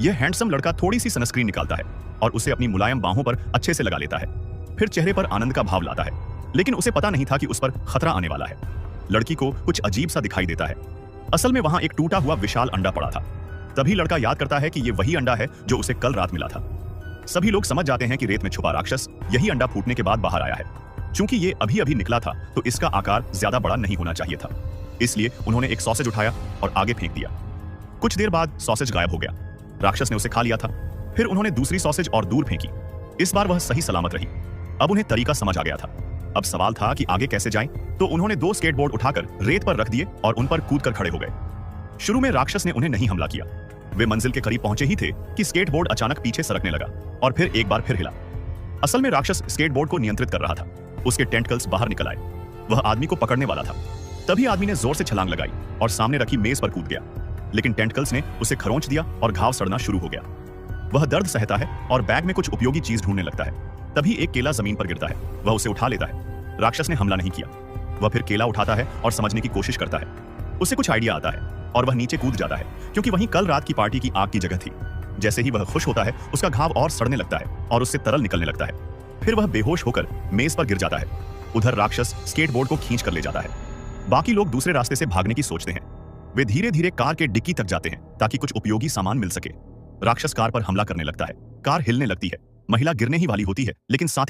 यह हैंडसम लड़का थोड़ी सी सनस्क्रीन निकालता है और उसे अपनी मुलायम बाहों पर अच्छे से लगा लेता है। फिर चेहरे पर आनंद का भाव लाता है, लेकिन उसे पता नहीं था कि उस पर खतरा आने वाला है। लड़की को कुछ अजीब सा दिखाई देता है। असल में वहां एक टूटा हुआ विशाल अंडा पड़ा था। तभी लड़का याद करता है कि यह वही अंडा है जो उसे कल रात मिला था। सभी लोग समझ जाते हैं कि रेत में छुपा राक्षस यही अंडा फूटने के बाद बाहर आया है। चूंकि ये अभी अभी निकला था तो इसका आकार ज्यादा बड़ा नहीं होना चाहिए था, इसलिए उन्होंने एक सॉसेज उठाया और आगे फेंक दिया। कुछ देर बाद सॉसेज गायब हो गया। राक्षस ने उसे खा लिया था। फिर उन्होंने दूसरी सॉसेज और दूर फेंकी। इस बार वह सही सलामत रही। अब उन्हें तरीका समझ आ गया था। अब सवाल था कि आगे कैसे जाएं, तो उन्होंने 2 स्केटबोर्ड उठाकर रेत पर रख दिए और उन पर कूदकर खड़े हो गए। शुरू में राक्षस ने उन्हें नहीं हमला किया। वे मंजिल के करीब पहुंचे ही थे कि स्केटबोर्ड अचानक पीछे सरकने लगा और फिर एक बार फिर हिला। असल में राक्षस स्केटबोर्ड को नियंत्रित कर रहा था। उसके टेंटकल्स बाहर निकल आए। वह आदमी को पकड़ने वाला था। तभी आदमी ने जोर से छलांग लगाई और सामने रखी मेज पर कूद गया, लेकिन टेंटकल्स ने उसे खरोंच दिया और घाव सड़ना शुरू हो गया। वह दर्द सहता है और बैग में कुछ उपयोगी चीज ढूंढने लगता है। तभी एक केला जमीन पर गिरता है। वह उसे उठा लेता है। राक्षस ने हमला नहीं किया। वह फिर केला उठाता है और समझने की कोशिश करता है। उसे कुछ आइडिया आता है और वह नीचे कूद जाता है, क्योंकि वहीं कल रात की पार्टी की आग की जगह थी। जैसे ही वह खुश होता है, उसका घाव और सड़ने लगता है और उससे तरल निकलने लगता है। फिर वह बेहोश होकर मेज पर गिर जाता है। उधर राक्षस स्केटबोर्ड को खींच कर ले जाता है। बाकी लोग दूसरे रास्ते से भागने की सोचते हैं। वे धीरे धीरे कार के डिक्की तक जाते हैं ताकि कुछ उपयोगी सामान मिल सके। राक्षस कार पर हमला करने लगता है। कार हिलने लगती है। महिला गिरने ही वाली होती है, लेकिन साथ